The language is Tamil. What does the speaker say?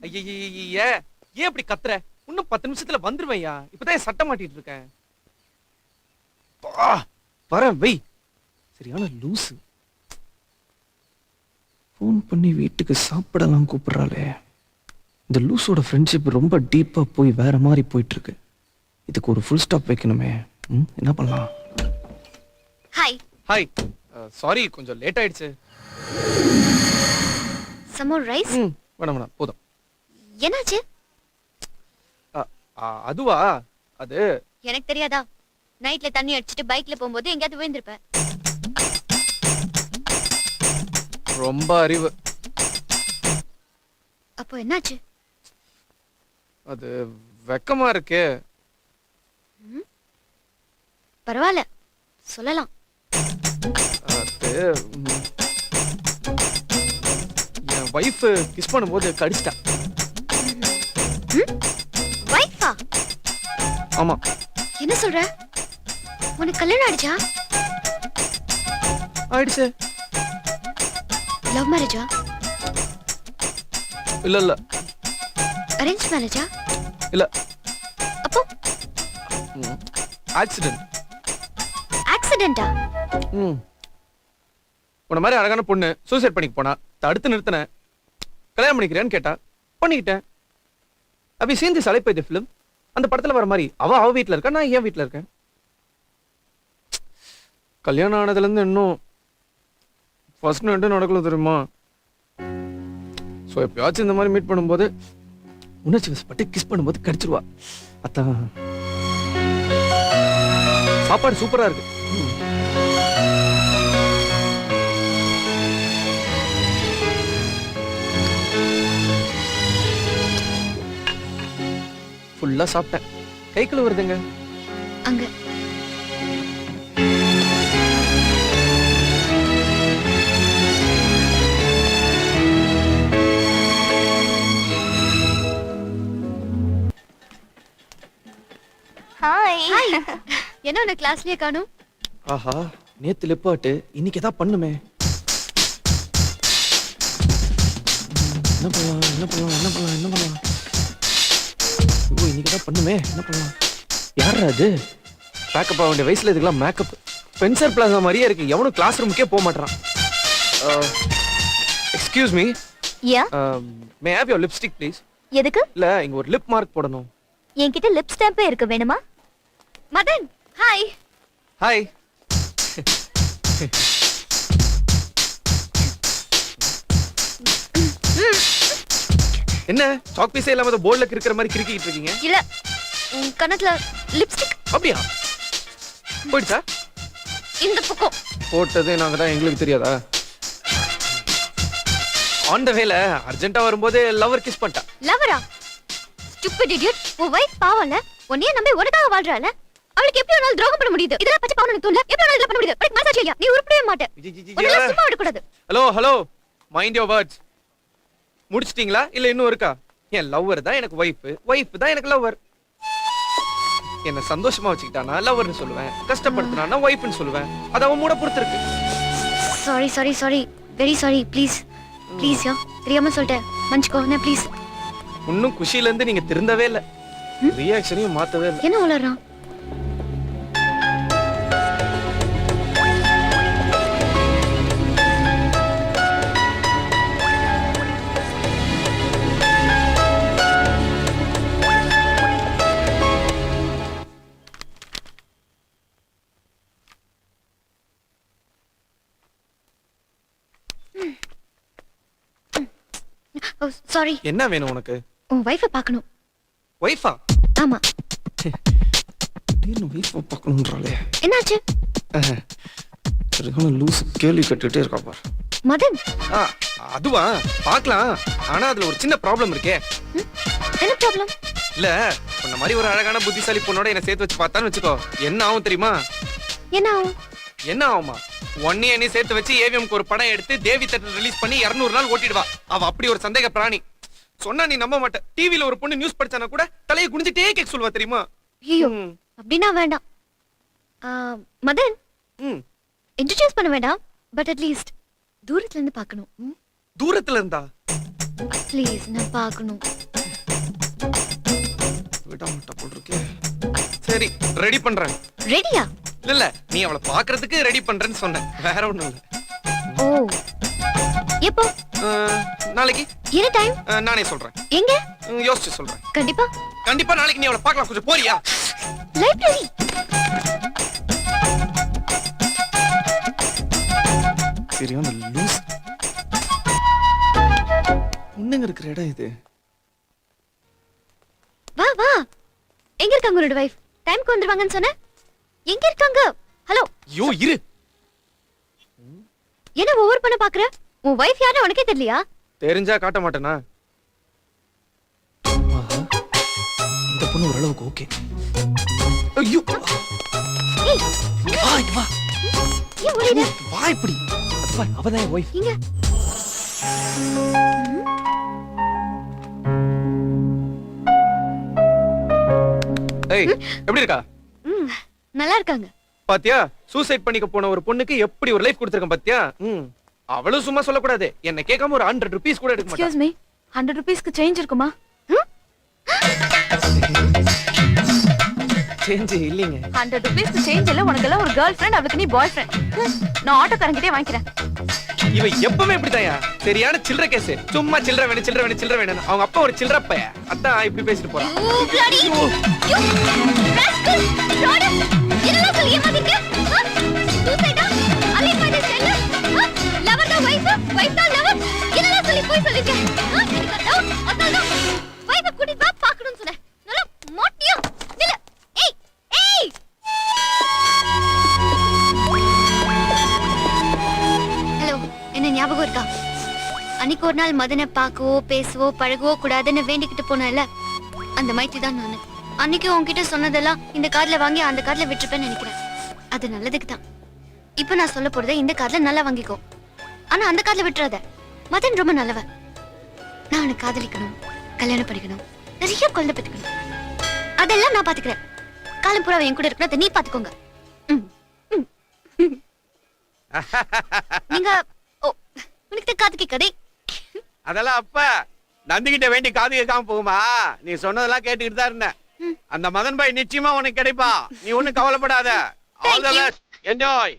ஐய ஏன் இப்படி கத்துற? இன்னும் 10 நிமிஷத்துல வந்துருவையா. இப்பதான் என் சட்டை மாட்டிட்டு இருக்கேன். வரேன் வை. சரியான லூசு. ஃபோன் பண்ணி வீட்டுக்கு சாப்பிடலாம் கூப்பிடுறாளே. இந்த லூஸோட ஃப்ரெண்ட்ஷிப் ரொம்ப டீப்பா போய் வேற மாதிரி போயிட்டு இருக்கு. இதுக்கு ஒரு ஃபுல் ஸ்டாப் வைக்கணுமே. என்ன பண்ணலாம்? ஹாய். ஹாய். சாரி கொஞ்சம் லேட் ஆயிடுச்சு. Some more rice? வேணாம் போதும். என்னாச்சு? அதுவா அது எனக்கு தெரியாதா? நைட்ல தண்ணி அடிச்சிட்டு பைக்ல போகும்போது எங்கயாவது விழுந்திருப்ப. ரொம்ப அறிவு. அப்போ என்னாச்சு? அது வெக்கமா இருக்கு. பரவாயில்ல சொல்லலாம். அது என் வைஃப் கிஸ் பண்ணும்போது கடிச்சிட்டா. வைஃபா? ஆமா. என்ன சொல்ற? உனக்கு கல்யாணம் ஆயிடுச்சா? ஆயிடுச்சு. லவ் மேரேஜா? இல்ல அரேஞ்ச் மேரேஜா? இல்ல. அப்போ ஆக்சிடென்ட். ஆக்சிடென்ட்டா? உன்ன மாதிரி அழகான பொண்ணு சூசைட் பண்ணிக்க போனா தடுத்து நிறுத்தினேன். கல்யாணம் பண்ணிக்கிறேன்னு கேட்டா பண்ணிக்கிட்டேன். அப்படி சேர்ந்து சலைப்பைது ஃபிலிம் அந்த படத்துல வர மாதிரி அவ வீட்டுல இருக்கா, நான் ஏன் வீட்டுல இருக்கேன். கல்யாணம் ஆனதுல இருந்து இன்னும் ஃபர்ஸ்ட் நைட்டு நடக்கல தெரியுமா. ஸோ எப்பயாச்சும் இந்த மாதிரி மீட் பண்ணும்போது உணர்ச்சி வசப்பட்டு கிஸ் பண்ணும்போது கடிச்சிருவா. அதான் சாப்பாடு சூப்பரா இருக்கு. ஃபுல்லா சாப்பிட்டேன். கை கழுவுறதுங்க அங்க. ஹாய். என்ன உன்னை கிளாஸ்லயே காணோம்? ஆஹா நேத்து லிப்பாட்டு இன்னைக்கு ஏதாவது பண்ணுமே. என்ன பண்ணலாம் ஓ இன்னைக்கு ஏதாவது பண்ணுமே. என்ன பண்ணலாம்? யாரா அது? மேக்கப் ஆக வேண்டிய வயசுல இதுக்கெல்லாம் மேக்கப். பென்சர் பிளாசா மாதிரியே இருக்கு. எவனும் கிளாஸ் ரூமுக்கே போக மாட்டான். Excuse me. Yeah. May have your lipstick please? எதுக்கு? இல்ல இங்க ஒரு லிப் மார்க் போடணும். என்கிட்ட லிப் ஸ்டாம்பே இருக்கு, வேணுமா? மதன் ஹாய். ஹாய். என்ன சாக் பீஸே இல்லாம போர்ட்ல கிறுக்கிற மாதிரி கிறுக்கிட்டு இருக்கீங்க? இல்ல உன் கண்ணத்துல லிப்ஸ்டிக். அப்படியா? போயிடுச்சா? இந்த பக்கம் போட்டதே நாங்க தான், எங்களுக்கு தெரியாதா? ஆன் த வேல அர்ஜென்ட்டா வரும்போது லவர் கிஸ் பண்ணிட்டா. லவரா? Stupid idiot. உன் வைஃப் பாவம்ல, உன்னையே நம்பி உனக்காக வாழ்றாள. அவளுக்கு எப்படி ஒரு துரோகம் பண்ண முடியுது? இதெல்லாம் பச்சை பாவம் தோணல. எப்படி இதெல்லாம் பண்ண முடியுது? உனக்கு மனசாட்சி இல்லையா? நீ உருப்படவே மாட்டே. உன்னை சும்மா விட கூடாது. Hello mind your words. முடிச்சிட்டீங்களா இல்ல இன்னும் இருக்கா? என் லவ்வர் தான் எனக்கு வைஃப் தான் எனக்கு லவ்வர். என்ன சந்தோஷமா வச்சுக்கிட்டானா லவ்வர்னு சொல்லுவேன், கஷ்டப்படுத்தினானா வைஃப்னு சொல்லுவேன். அது அவன் மூட பொறுத்து இருக்கு. Sorry very sorry. ப்ளீஸ் யா, தெரியாம சொல்லிட்டேன், மன்னிச்சுக்கோ ப்ளீஸ். இன்னும் குஷில இருந்து நீங்க திருந்தவே இல்ல. ரியாக்ஷனையும் மாத்தவே இல்ல. என்ன உளறான்? சாரி. என்ன வேணும் உனக்கு? உன் வைஃபை பார்க்கணும். வைஃபா? ஆமா. என்ன வைஃபை பார்க்கணும்ன்றாளே. என்னாச்சு? சரியான லூஸ் கேள்வி கட்டிட்டே இருக்கா பாரு. மதன். அதுவா பார்க்கலாம். ஆனா அதுல ஒரு சின்ன ப்ராப்ளம் இருக்கே. என்ன ப்ராப்ளம்? இல்ல உன்ன மாதிரி ஒரு அழகான புத்திசாலி பொண்ணோட என்ன சேர்த்து வச்சு பார்த்தான்னு வச்சுக்கோ, என்ன ஆகும் தெரியுமா? என்ன ஆகுமா? ஒன்னே என்ன சேர்த்து வச்சு ஏவிஎம்க்கு ஒரு படம் எடுத்து தேவி தேட்டர் ரிலீஸ் பண்ணி 200 நாள் ஓட்டிடுவா. அவ அப்படி ஒரு சந்தேக பிராணி. சொன்னா நீ நம்ப மாட்ட. டிவில ஒரு பொண்ணு நியூஸ் படிச்சானா கூட தலையை குனிஞ்சிட்டே கேட்க சொல்வா தெரியுமா? ஐயோ அப்படினா வேண்டாம். மதன் இன்ட்ரோ듀ce பண்ண வேண்டாம், பட் அட்லீஸ்ட் தூரத்துல இருந்து பார்க்கணும். தூரத்துல இருந்தா? ப்ளீஸ் நான் பார்க்கணும். விட மாட்டா போல் இருக்கே. சரி ரெடி பண்றேன். ரெடியா? இல்ல நீ அவளை பாக்குறதுக்கு ரெடி பண்றேன்னு சொன்ன, வேற ஒண்ணும் இல்ல. ஓ எப்போ? நாளைக்கு. என்ன டைம்? நானே சொல்றேன். எங்க? யோசிச்சு சொல்றேன். கண்டிப்பா கண்டிப்பா நாளைக்கு நீ அவளை பார்க்கலாம். கொஞ்சம் போறியா? லைப்ரரி. சரியான லூஸ். பொண்ணுங்க இருக்கிற இடம் இது. வா வா. எங்க இருக்காங்க உன்னோட வைஃப்? டைம்க்கு வந்துருவாங்கன்னு சொன்ன. எங்க இருக்காங்க? ஹலோ. ஐயோ இரு. என்ன ஓவர் பண்ண பாக்குற? உன் வைஃப் யாருன்னு உனக்கே தெரியலையா? தெரிஞ்சா காட்ட மாட்டேனா? இந்த பொண்ணு ஓரளவுக்கு ஓகே. ஐயோ ஏய் வா இங்க வா. ஏன் ஓடிட? வா இப்படி. அது பாரு அவதான் என் வைஃப். இங்க. ஏய் எப்படி இருக்கா? நல்லா இருக்காங்க. பாத்தியா சூசைட் பண்ணிக்க போன ஒரு பொண்ணுக்கு எப்படி ஒரு லைஃப் கொடுத்திருக்கேன் பாத்தியா? அவளும் சும்மா சொல்லக்கூடாது. என்ன கேட்காம ஒரு 100 rupees கூட எடுக்க மாட்டா. எக்ஸ்கியூஸ் மீ 100 ரூபீஸ்க்கு சேஞ்ச் இருக்குமா? சேஞ்ச் இல்லீங்க. 100 ரூபீஸ்க்கு சேஞ்ச் இல்ல. உனக்கு எல்லாம் ஒரு கேர்ள் ஃப்ரெண்ட், அவளுக்கு நீ பாய் ஃப்ரெண்ட். நான் ஆட்டோக்காரங்கிட்டே வாங்கிக்கிறேன். இவ எப்பவுமே இப்படிதாயா. சரியான சில்லற கேஸ். சும்மா சில்லற வேணும் சில்லற வேணும் சில்லற வேணும். அவங்க அப்பா ஒரு சில்லற பைய. அதான் இப்படி பேசிட்டு போறான். ஓ bloody you rascal fraud. இதெல்லாம் சொல்லி ஏமாத்திக்க. சூசைடா? அலி பாடி செல்ல. லவர் தான் வைஃப், வைஃப் தான் லவர். இதெல்லாம் சொல்லி போய் சொல்லிக்க. எனக்கு டவுட். அதான் வைஃப் கூட்டிட்டு வா பார்க்கணும்னு சொன்னேன். நல்லா மொட்டியா. நில்லு. ஏய் ஏய். ஹலோ, என்ன ஞாபகம் இருக்கா? அன்னைக்கு ஒரு நாள் மதனை பார்க்கவோ பேசவோ பழகவோ கூடாதுன்னு வேண்டிக்கிட்டு போனேன்ல, அந்த மைத்தி தான் நானு. அன்னைக்கு உன்கிட்ட சொன்னதெல்லாம் இந்த கார்ல வாங்கி அந்த கார்ல விட்டுருப்பேன்னு நினைக்கிறேன். அது நல்லதுக்கு தான். இப்ப நான் சொல்ல போறதை இந்த கார்ல நல்லா வாங்கிக்கோ. ஆனா அந்த கார்ல விட்டுறாத. மதன் ரொம்ப நல்லவன். நான் அவனை காதலிக்கணும், கல்யாணம் பண்ணிக்கணும், நிறைய குழந்தை பெற்றுக்கணும். அதெல்லாம் நான் பாத்துக்கிறேன். காலம் பூரா என் கூட இருக்கணும், அதை நீ பாத்துக்கோங்க. நீங்க உனக்கு காதுக்கு கதை. அதெல்லாம் அப்ப நந்திகிட்ட வேண்டி காது கேட்காம போகுமா? நீ சொன்னதெல்லாம் கேட்டுக்கிட்டு தான் இருந்தேன். அந்த மதன் பாய் நிச்சயமா உனக்கு கிடைப்பா. நீ ஒண்ணும் கவலைப்படாத. All the best. என்ஜாய்.